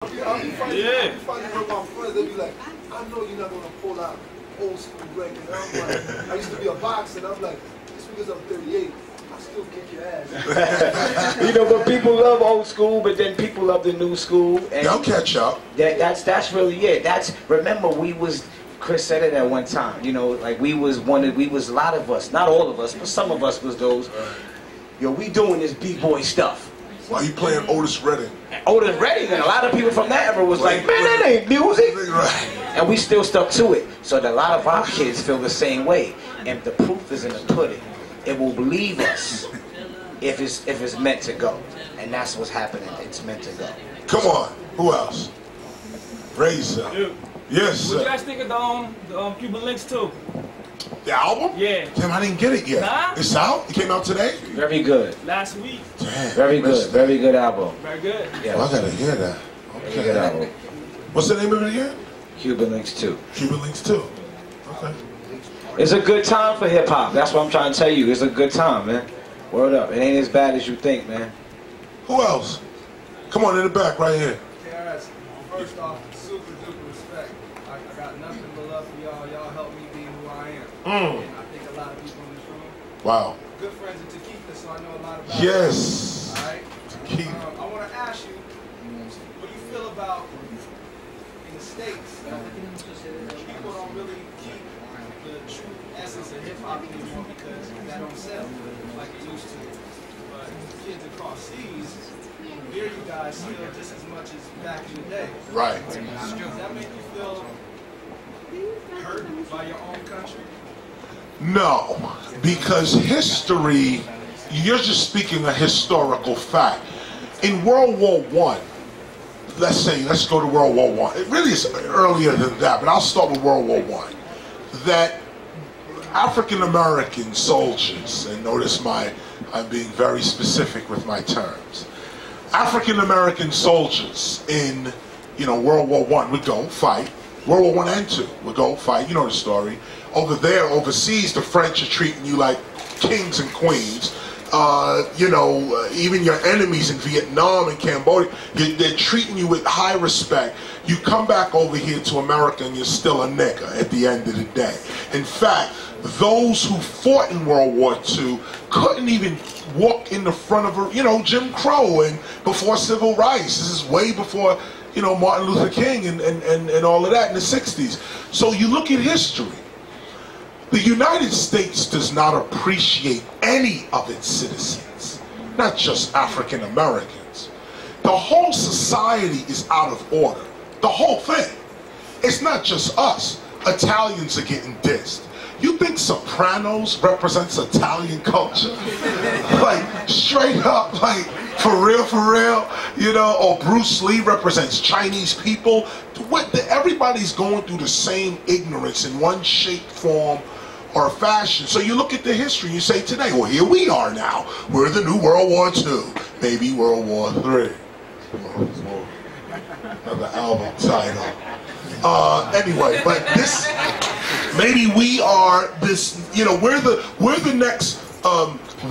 I'll be finding with my friends, they'll be like, I know you're not going to pull out old school record. And I'm like, I used to be a boxer, and I'm like, just because I'm 38, I still kick your ass. You know, but people love old school, but then people love the new school. And they'll catch up. That's really it. Remember, we was, Chris said it at one time, you know, like we was a lot of us, not all of us, but some of us was those, yo, we doing this B-boy stuff. Why you playing Otis Redding? Otis Redding, and a lot of people from that era was like, man, that ain't music. Right. And we still stuck to it. So that a lot of our kids feel the same way. And the proof is in the pudding. It will believe us if it's meant to go. And that's what's happening. It's meant to go. Come on. Who else? Razor. Yes, sir. What you guys think of the Cuban Links too? The album? Yeah. Damn, I didn't get it yet. Nah? It's out? It came out today? Very good. Last week. Damn. Very good. Very good album. Very good. Yeah. Well, I gotta hear that. Okay. Very good album. What's the name of it again? Cuban Links 2. Cuban Links 2. Okay. It's a good time for hip hop. That's what I'm trying to tell you. It's a good time, man. Word up. It ain't as bad as you think, man. Who else? Come on, in the back, right here. KRS, first off, super duper respect. I got nothing but love for y'all. Y'all helped me be who I am. And I think a lot of people in this room. Wow. Good friends with Takika, so I know a lot about Yes. All right. Takika. I want to ask you, what do you feel about in the States? People don't really keep the true essence of hip hop anymore because that don't sell like it used to. But kids across seas hear you guys still just as much as back in the day. Right. Does that make you feel hurt by your own country? No, because history, you're just speaking a historical fact. In World War I, let's go to World War I. It really is earlier than that, but I'll start with World War I. That African American soldiers, and notice I'm being very specific with my terms. African American soldiers in, World War I would go fight. World War I and II would go fight. You know the story. Over there, overseas, the French are treating you like kings and queens. Even your enemies in Vietnam and Cambodia, they're treating you with high respect. You come back over here to America and you're still a nigger at the end of the day. In fact, those who fought in World War II couldn't even walk in the front of Jim Crow and before civil rights. This is way before, Martin Luther King and all of that in the 60s. So you look at history. The United States does not appreciate any of its citizens, not just African Americans. The whole society is out of order. The whole thing. It's not just us. Italians are getting dissed. You think Sopranos represents Italian culture? Like, straight up, like, for real, or Bruce Lee represents Chinese people. Everybody's going through the same ignorance in one shape, form, or fashion. So you look at the history, you say today, well, here we are now. We're the new World War II, maybe World War III. Another album title. Anyway, but this, maybe we are this, we're the next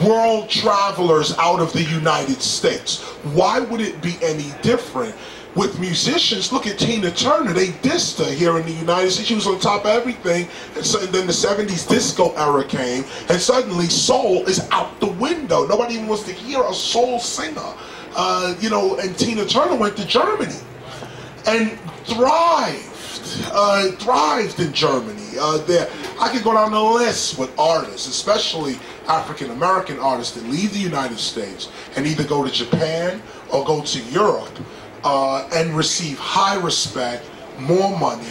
world travelers out of the United States. Why would it be any different with musicians? Look at Tina Turner. They dissed her here in the United States. She was on top of everything. And so then the 70s disco era came, and suddenly soul is out the window. Nobody even wants to hear a soul singer. And Tina Turner went to Germany and thrived in Germany. I could go down the list with artists, especially African American artists that leave the United States and either go to Japan or go to Europe and receive high respect, more money,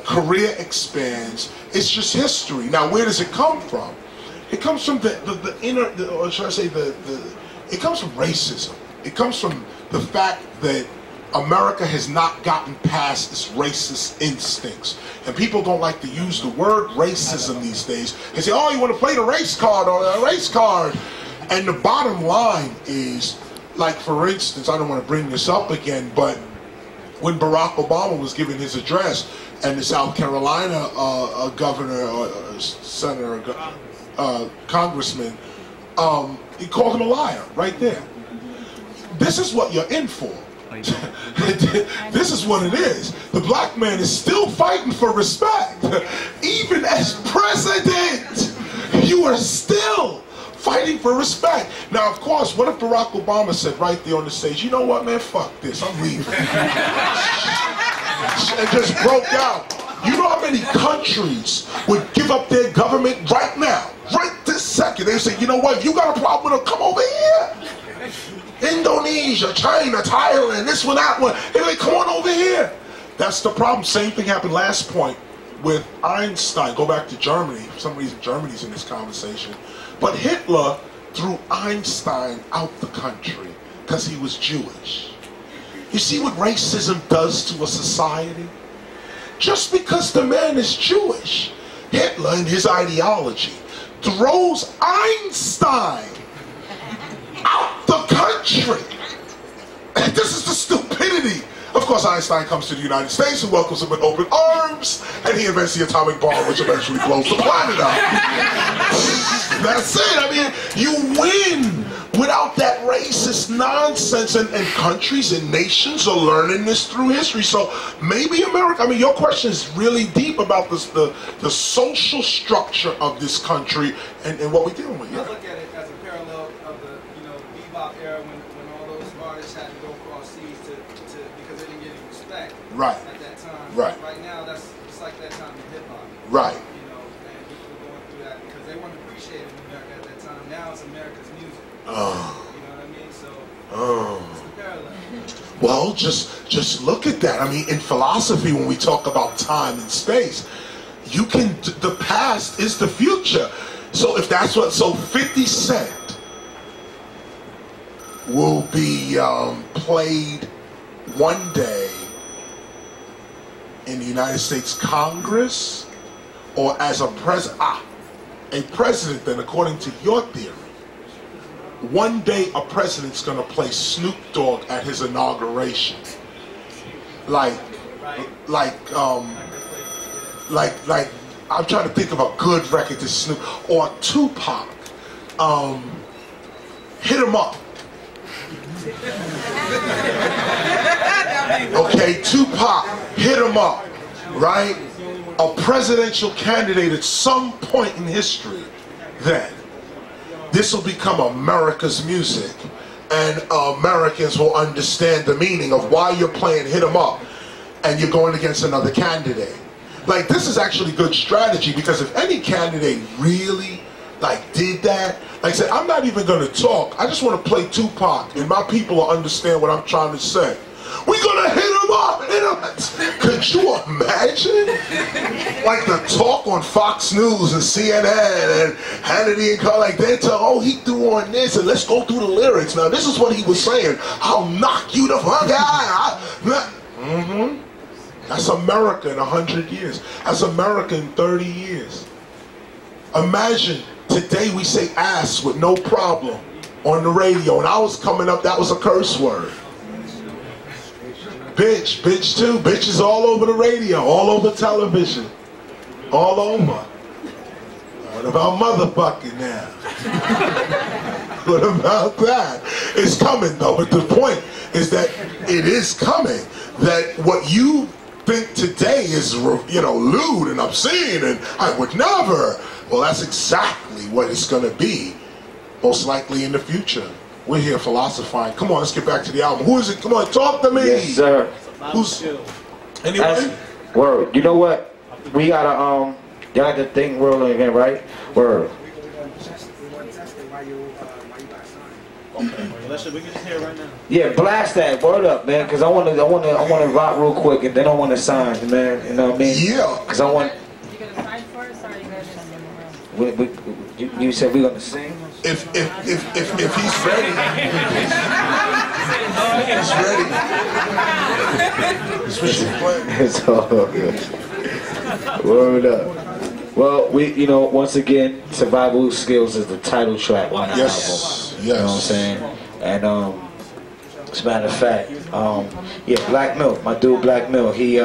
career expands. It's just history. Now, where does it come from? It comes from it comes from racism. It comes from the fact that America has not gotten past its racist instincts. And people don't like to use the word racism these days. They say, oh, you want to play the race card or a race card. And the bottom line is, like, for instance, I don't want to bring this up again, but when Barack Obama was giving his address and the South Carolina governor or senator, congressman, he called him a liar right there. This is what you're in for. This is what it is. The black man is still fighting for respect. Even as president, you are still fighting for respect. Now, of course, what if Barack Obama said right there on the stage, you know what, man, fuck this, I'm leaving. And just broke out. You know how many countries would give up their government right now, right this second? They say, you know what, if you got a problem with them, come over here. Indonesia, China, Thailand, this one, that one. They're like, come on over here. That's the problem. Same thing happened last point with Einstein. Go back to Germany. For some reason, Germany's in this conversation. But Hitler threw Einstein out the country because he was Jewish. You see what racism does to a society? Just because the man is Jewish, Hitler and his ideology throws Einstein out the country. And this is the stupidity. Of course, Einstein comes to the United States and welcomes him with open arms, and he invents the atomic bomb, which eventually blows the planet up. That's it. I mean, you win without that racist nonsense, and countries and nations are learning this through history. So maybe America, I mean, your question is really deep about this, the social structure of this country and what we're dealing with. Yeah. I look at it as a parallel of the, bebop era when all those artists had to go across seas because they didn't get any respect. Right. At that time. Right. Right now, it's like that time in hip hop. Right. And people are going through that because they weren't appreciated in America at that time. Now it's America's music. You know what I mean? So it's the parallel. Well, just look at that. I mean, in philosophy, when we talk about time and space, the past is the future. So if that's what, so 50 Cent will be played one day in the United States Congress or as a president, then according to your theory, one day a president's gonna play Snoop Dogg at his inauguration. Like I'm trying to think of a good record to Snoop, or Tupac, Hit 'Em Up. Okay, Tupac, Hit 'Em Up, right? A presidential candidate at some point in history, then. This will become America's music, and Americans will understand the meaning of why you're playing Hit 'Em Up and you're going against another candidate. Like, this is actually good strategy, because if any candidate really did that, like I said, I'm not even going to talk, I just want to play Tupac and my people will understand what I'm trying to say. We're gonna hit him up, hit him. Could you imagine? Like the talk on Fox News and CNN and Hannity and Carl, they tell, oh, he threw on this, and let's go through the lyrics. Now, this is what he was saying. I'll knock you the fuck out. That's America in 100 years. That's America in 30 years. Imagine, today we say ass with no problem on the radio. When I was coming up, that was a curse word. Bitch, bitch too. Bitch is all over the radio, all over television, all over. What about motherfucking now? What about that? It's coming though, but the point is that it is coming. That what you think today is, lewd and obscene and I would never. Well, that's exactly what it's going to be, most likely in the future. We're here philosophizing. Come on, let's get back to the album. Who is it? Come on, talk to me. Yes, sir. Who's? Anyway? Word. You know what? We gotta y'all got the thing rolling again, right? Word. We can just hear right now. Yeah, blast that. Word up, man. Cause I wanna rock real quick, and then I wanna sign, man. You know what I mean? Yeah. Cause I want. You gonna sign for us, or are you gonna just You said we're gonna sing? If he's ready. He's ready. It's all good. Word up. Well, once again, Survival Skills is the title track on the album. Yes. You know what I'm saying? And as a matter of fact, Black Milk, my dude Black Milk, he